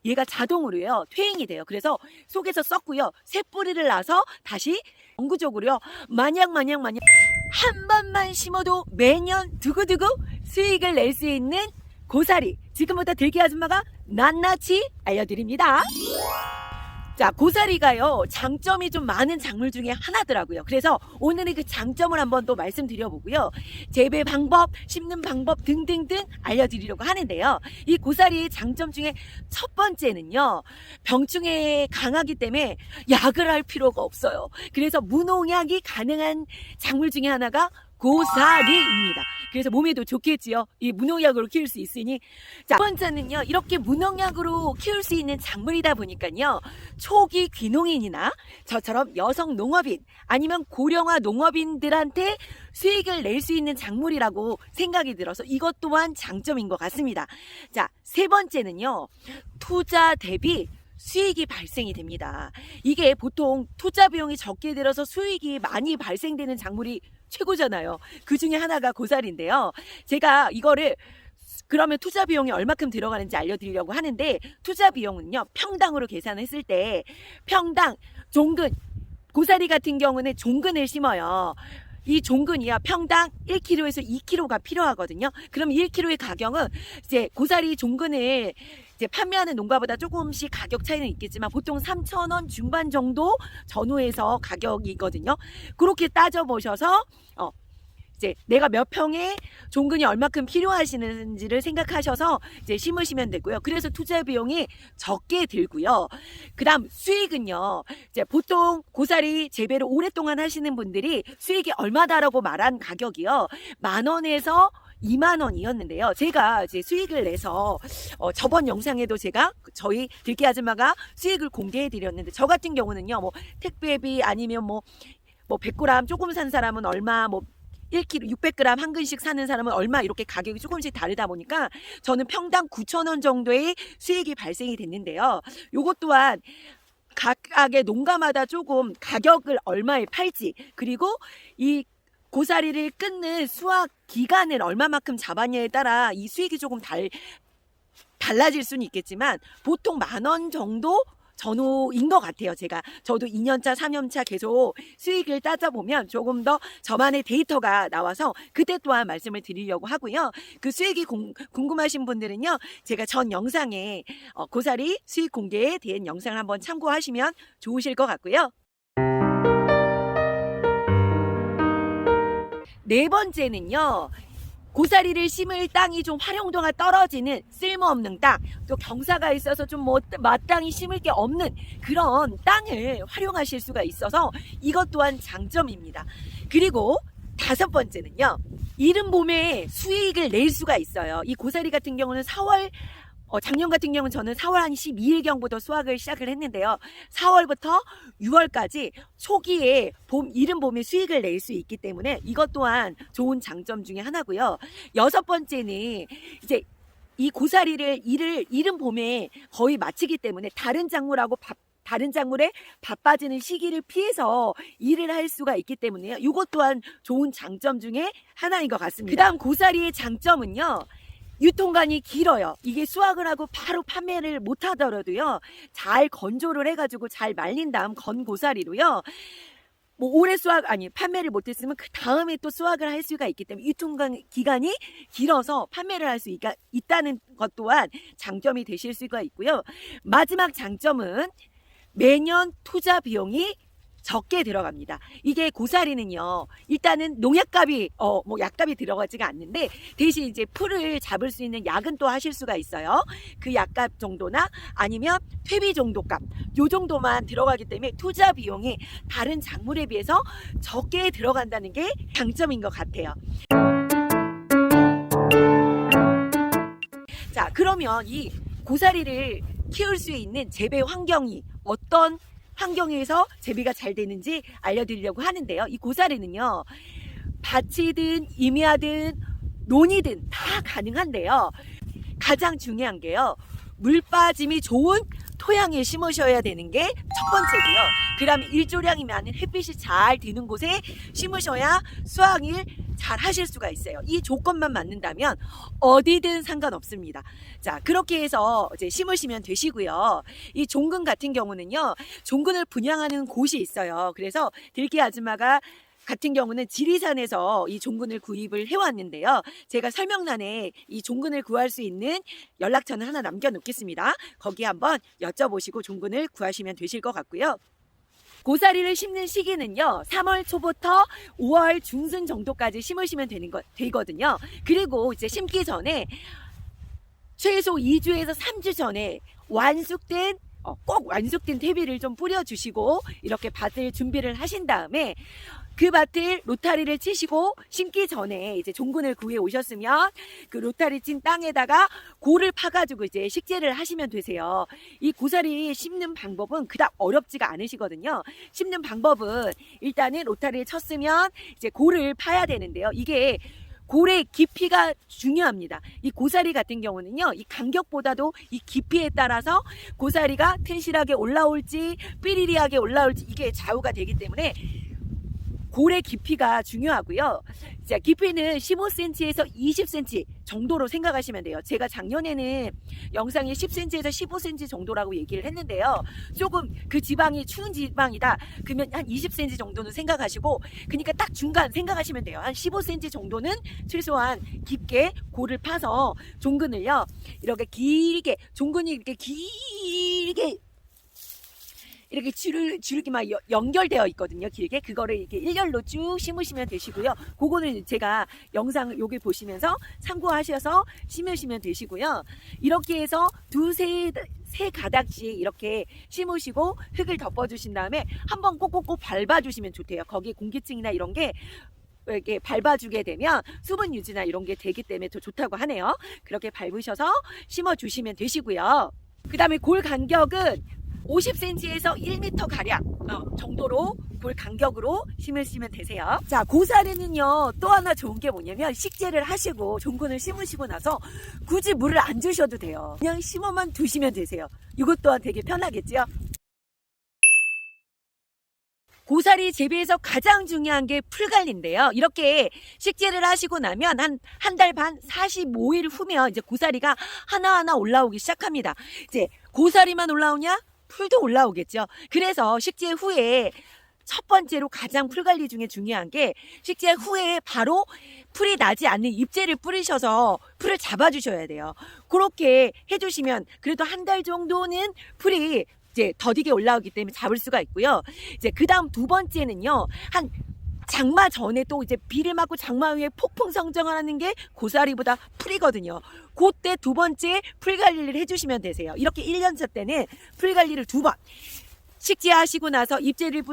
얘가 자동으로요 퇴행이 돼요. 그래서 속에서 썩고요 새뿌리를 놔서 다시 영구적으로요 마냥 한 번만 심어도 매년 두고두고 수익을 낼 수 있는 고사리, 지금부터 들기 아줌마가 낱낱이 알려드립니다. 자, 고사리가요 장점이 좀 많은 작물 중에 하나더라고요. 그래서 오늘은 그 장점을 한번 또 말씀드려보고요, 재배 방법, 심는 방법 등등등 알려드리려고 하는데요. 이 고사리의 장점 중에 첫 번째는요, 병충해에 강하기 때문에 약을 할 필요가 없어요. 그래서 무농약이 가능한 작물 중에 하나가 고사리입니다. 그래서 몸에도 좋겠지요. 이 무농약으로 키울 수 있으니. 자, 첫 번째는요, 이렇게 무농약으로 키울 수 있는 작물이다 보니까요, 초기 귀농인이나 저처럼 여성 농업인 아니면 고령화 농업인들한테 수익을 낼 수 있는 작물이라고 생각이 들어서 이것 또한 장점인 것 같습니다. 자, 세 번째는요, 투자 대비 수익이 발생이 됩니다. 이게 보통 투자 비용이 적게 들어서 수익이 많이 발생되는 작물이 최고잖아요. 그 중에 하나가 고사리인데요. 제가 이거를 그러면 투자 비용이 얼마큼 들어가는지 알려드리려고 하는데, 투자 비용은요 평당으로 계산했을 때 평당 종근, 고사리 같은 경우는 종근을 심어요. 이 종근이야 평당 1kg에서 2kg가 필요하거든요. 그럼 1kg의 가격은 이제 고사리 종근을 이제 판매하는 농가보다 조금씩 가격 차이는 있겠지만 보통 3,000원 중반 정도 전후에서 가격이거든요. 그렇게 따져보셔서 이제 내가 몇 평에 종근이 얼마큼 필요하시는지를 생각하셔서 이제 심으시면 되고요. 그래서 투자 비용이 적게 들고요. 그 다음 수익은요, 이제 보통 고사리 재배를 오랫동안 하시는 분들이 수익이 얼마다라고 말한 가격이요, 10,000원에서 20,000원이었는데요. 제가 이제 수익을 내서 저번 영상에도 제가 저희 들기 아줌마가 수익을 공개해 드렸는데, 저 같은 경우는요, 뭐 택배비 아니면 뭐 100g 조금 산 사람은 얼마, 뭐 1kg 600g 한 근씩 사는 사람은 얼마, 이렇게 가격이 조금씩 다르다 보니까 저는 평당 9,000원 정도의 수익이 발생이 됐는데요. 요것 또한 각각의 농가마다 조금 가격을 얼마에 팔지, 그리고 이 고사리를 끊는 수확 기간을 얼마만큼 잡았냐에 따라 이 수익이 조금 달라질 수는 있겠지만 보통 10,000원 정도 전후인 것 같아요. 저도 2년차 3년차 계속 수익을 따져보면 조금 더 저만의 데이터가 나와서 그때 또한 말씀을 드리려고 하고요. 그 수익이 궁금하신 분들은요, 제가 전 영상에 고사리 수익 공개에 대한 영상을 한번 참고하시면 좋으실 것 같고요. 네 번째는요, 고사리를 심을 땅이 좀 활용도가 떨어지는 쓸모없는 땅, 또 경사가 있어서 좀 마땅히 심을 게 없는 그런 땅을 활용하실 수가 있어서 이것 또한 장점입니다. 그리고 다섯 번째는요, 이른 봄에 수익을 낼 수가 있어요. 이 고사리 같은 경우는 작년 같은 경우는 저는 4월 한 12일경부터 수확을 시작을 했는데요. 4월부터 6월까지 초기에 이른 봄에 수익을 낼 수 있기 때문에 이것 또한 좋은 장점 중에 하나고요. 여섯 번째는 이제 이 고사리를 이른 봄에 거의 마치기 때문에 다른 작물에 바빠지는 시기를 피해서 일을 할 수가 있기 때문에요. 이것 또한 좋은 장점 중에 하나인 것 같습니다. 그 다음 고사리의 장점은요, 유통관이 길어요. 이게 수확을 하고 바로 판매를 못 하더라도요, 잘 건조를 해가지고 잘 말린 다음 건 고사리로요, 뭐 올해 판매를 못했으면 그 다음에 또 수확을 할 수가 있기 때문에 유통 기간이 길어서 판매를 할 수 있다는 것 또한 장점이 되실 수가 있고요. 마지막 장점은 매년 투자 비용이 적게 들어갑니다. 이게 고사리는요, 일단은 농약값이 약값이 들어가지가 않는데 대신 이제 풀을 잡을 수 있는 약은 또 하실 수가 있어요. 그 약값 정도나 아니면 퇴비 정도값, 요 정도만 들어가기 때문에 투자 비용이 다른 작물에 비해서 적게 들어간다는 게 장점인 것 같아요. 자, 그러면 이 고사리를 키울 수 있는 재배 환경이 어떤 환경에서 재배가 잘 되는지 알려드리려고 하는데요. 이 고사리는요, 밭이든 임야든 논이든 다 가능한데요. 가장 중요한 게요, 물 빠짐이 좋은 토양에 심으셔야 되는 게 첫 번째고요. 그 다음에 일조량이면 햇빛이 잘 드는 곳에 심으셔야 수확을 잘 하실 수가 있어요. 이 조건만 맞는다면 어디든 상관없습니다. 자, 그렇게 해서 이제 심으시면 되시고요. 이 종근 같은 경우는요, 종근을 분양하는 곳이 있어요. 그래서 들기 아줌마가 같은 경우는 지리산에서 이 종근을 구입을 해왔는데요. 제가 설명란에 이 종근을 구할 수 있는 연락처는 하나 남겨놓겠습니다. 거기 한번 여쭤보시고 종근을 구하시면 되실 것 같고요. 고사리를 심는 시기는요, 3월 초부터 5월 중순 정도까지 심으시면 되거든요. 그리고 이제 심기 전에 최소 2주에서 3주 전에 꼭 완숙된 퇴비를 좀 뿌려주시고 이렇게 밭을 준비를 하신 다음에 그 밭을 로타리를 치시고 심기 전에 이제 종근을 구해 오셨으면 그 로타리 친 땅에다가 고를 파가지고 이제 식재를 하시면 되세요. 이 고사리 심는 방법은 그닥 어렵지가 않으시거든요. 심는 방법은 일단은 로타리를 쳤으면 이제 고를 파야 되는데요. 이게 골의 깊이가 중요합니다. 이 고사리 같은 경우는요, 이 간격보다도 이 깊이에 따라서 고사리가 튼실하게 올라올지 삐리리하게 올라올지 이게 좌우가 되기 때문에 골의 깊이가 중요하고요. 자, 깊이는 15cm에서 20cm 정도로 생각하시면 돼요. 제가 작년에는 영상에 10cm에서 15cm 정도라고 얘기를 했는데요. 조금 그 지방이 추운 지방이다. 그러면 한 20cm 정도는 생각하시고, 그러니까 딱 중간 생각하시면 돼요. 한 15cm 정도는 최소한 깊게 골을 파서 종근을요, 이렇게 길게, 종근이 이렇게 길게 이렇게 줄기 막 연결되어 있거든요. 길게. 그거를 이렇게 일렬로 쭉 심으시면 되시고요. 그거는 제가 영상 여기 보시면서 참고하셔서 심으시면 되시고요. 이렇게 해서 세 가닥씩 이렇게 심으시고 흙을 덮어주신 다음에 한번 꼭꼭꼭 밟아주시면 좋대요. 거기에 공기층이나 이런 게 이렇게 밟아주게 되면 수분 유지나 이런 게 되기 때문에 더 좋다고 하네요. 그렇게 밟으셔서 심어주시면 되시고요. 그 다음에 골 간격은 50cm에서 1m 가량 정도로 골 간격으로 심으시면 되세요. 자, 고사리는요, 또 하나 좋은 게 뭐냐면 식재를 하시고 종근을 심으시고 나서 굳이 물을 안 주셔도 돼요. 그냥 심어만 두시면 되세요. 이것 또한 되게 편하겠죠. 고사리 재배에서 가장 중요한 게 풀관리인데요. 이렇게 식재를 하시고 나면 한 달 반, 45일 후면 이제 고사리가 하나하나 올라오기 시작합니다. 이제 고사리만 올라오냐? 풀도 올라오겠죠. 그래서 식재 후에 첫 번째로 가장 풀 관리 중에 중요한 게 식재 후에 바로 풀이 나지 않는 잎재를 뿌리셔서 풀을 잡아주셔야 돼요. 그렇게 해주시면 그래도 한 달 정도는 풀이 이제 더디게 올라오기 때문에 잡을 수가 있고요. 이제 그 다음 두 번째는요, 한 장마 전에 또 이제 비를 맞고 장마 후에 폭풍 성장하는 게 고사리보다 풀이거든요. 그때 두 번째 풀 관리를 해주시면 되세요. 이렇게 1년차 때는 풀 관리를 2번 식재하시고 나서 잎재를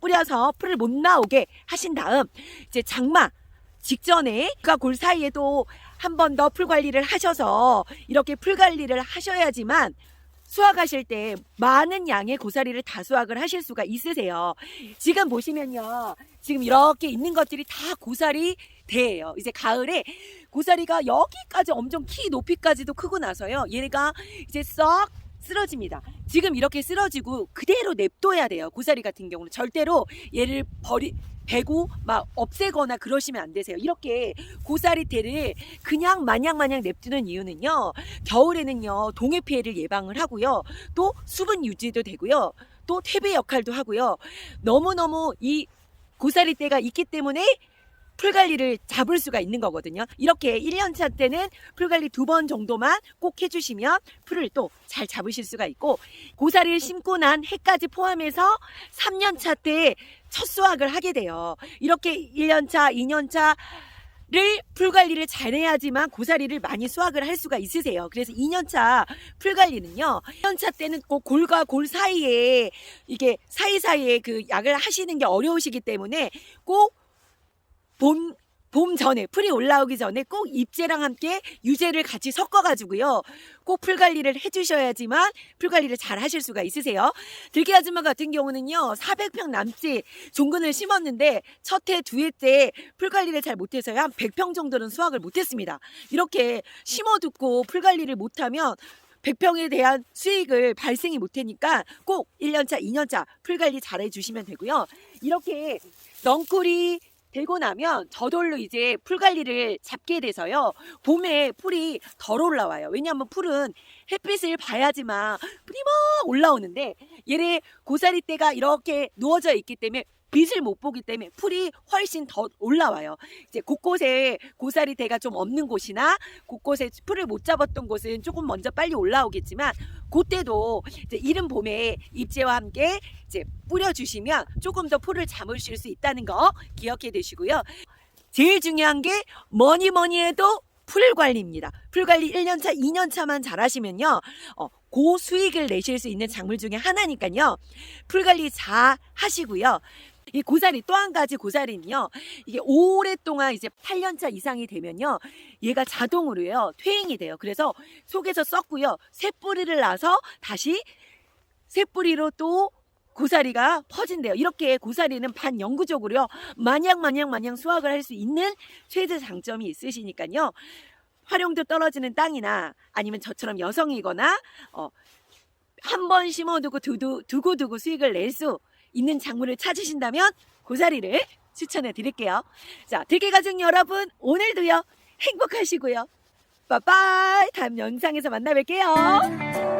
뿌려서 풀을 못 나오게 하신 다음 이제 장마 직전에 그가 골 사이에도 한 번 더 풀 관리를 하셔서 이렇게 풀 관리를 하셔야지만 수확하실 때 많은 양의 고사리를 다 수확을 하실 수가 있으세요. 지금 보시면요, 지금 이렇게 있는 것들이 다 고사리 대예요. 이제 가을에 고사리가 여기까지 엄청 키 높이까지도 크고 나서요, 얘가 이제 썩 쓰러집니다. 지금 이렇게 쓰러지고 그대로 냅둬야 돼요. 고사리 같은 경우는 절대로 얘를 베고 막 없애거나 그러시면 안 되세요. 이렇게 고사리 대를 그냥 마냥 냅두는 이유는요, 겨울에는요 동해 피해를 예방을 하고요, 또 수분 유지도 되고요, 또 퇴비 역할도 하고요. 너무너무 이 고사리 대가 있기 때문에 풀관리를 잡을 수가 있는 거거든요. 이렇게 1년차 때는 풀관리 2번 정도만 꼭 해주시면 풀을 또 잘 잡으실 수가 있고, 고사리를 심고 난 해까지 포함해서 3년차 때 첫 수확을 하게 돼요. 이렇게 1년차, 2년차를 풀관리를 잘해야지만 고사리를 많이 수확을 할 수가 있으세요. 그래서 2년차 풀관리는요, 1년차 때는 꼭 골과 골 사이에 이게 사이사이에 그 약을 하시는 게 어려우시기 때문에 꼭 봄 전에, 풀이 올라오기 전에 꼭 잎재랑 함께 유재를 같이 섞어가지고요, 꼭 풀관리를 해주셔야지만 풀관리를 잘 하실 수가 있으세요. 들기 아줌마 같은 경우는요, 400평 남짓 종근을 심었는데 첫 해, 두 해 때 풀관리를 잘 못해서요, 한 100평 정도는 수확을 못했습니다. 이렇게 심어두고 풀관리를 못하면 100평에 대한 수익을 발생이 못하니까 꼭 1년차, 2년차 풀 관리 잘 해주시면 되고요. 이렇게 넝쿨이 되고 나면 저돌로 이제 풀 관리를 잡게 돼서요. 봄에 풀이 덜 올라와요. 왜냐하면 풀은 햇빛을 봐야지만 풀이 막 올라오는데 얘네 고사리 때가 이렇게 누워져 있기 때문에 빛을 못 보기 때문에 풀이 훨씬 더 올라와요. 이제 곳곳에 고사리 대가 좀 없는 곳이나 곳곳에 풀을 못 잡았던 곳은 조금 먼저 빨리 올라오겠지만 그때도 이제 이른 봄에 잎제와 함께 이제 뿌려주시면 조금 더 풀을 잡으실 수 있다는 거 기억해 두시고요. 제일 중요한 게 뭐니 해도 풀 관리입니다. 풀 관리 1년차, 2년차만 잘 하시면요. 고수익을 내실 수 있는 작물 중에 하나니까요. 풀 관리 잘 하시고요. 이 고사리 또 한 가지 고사리는요. 이게 오랫동안 이제 8년차 이상이 되면요. 얘가 자동으로요. 퇴행이 돼요. 그래서 속에서 썩고요. 새 뿌리를 놔서 다시 새 뿌리로 또 고사리가 퍼진대요. 이렇게 고사리는 반영구적으로요. 마냥 수확을 할 수 있는 최대 장점이 있으시니까요. 활용도 떨어지는 땅이나 아니면 저처럼 여성이거나 한 번 심어두고 두고 수익을 낼 수 있는 작물을 찾으신다면 고사리를 추천해 드릴게요. 자, 들깨가족 여러분, 오늘도요 행복하시고요. 빠빠이. 다음 영상에서 만나 뵐게요.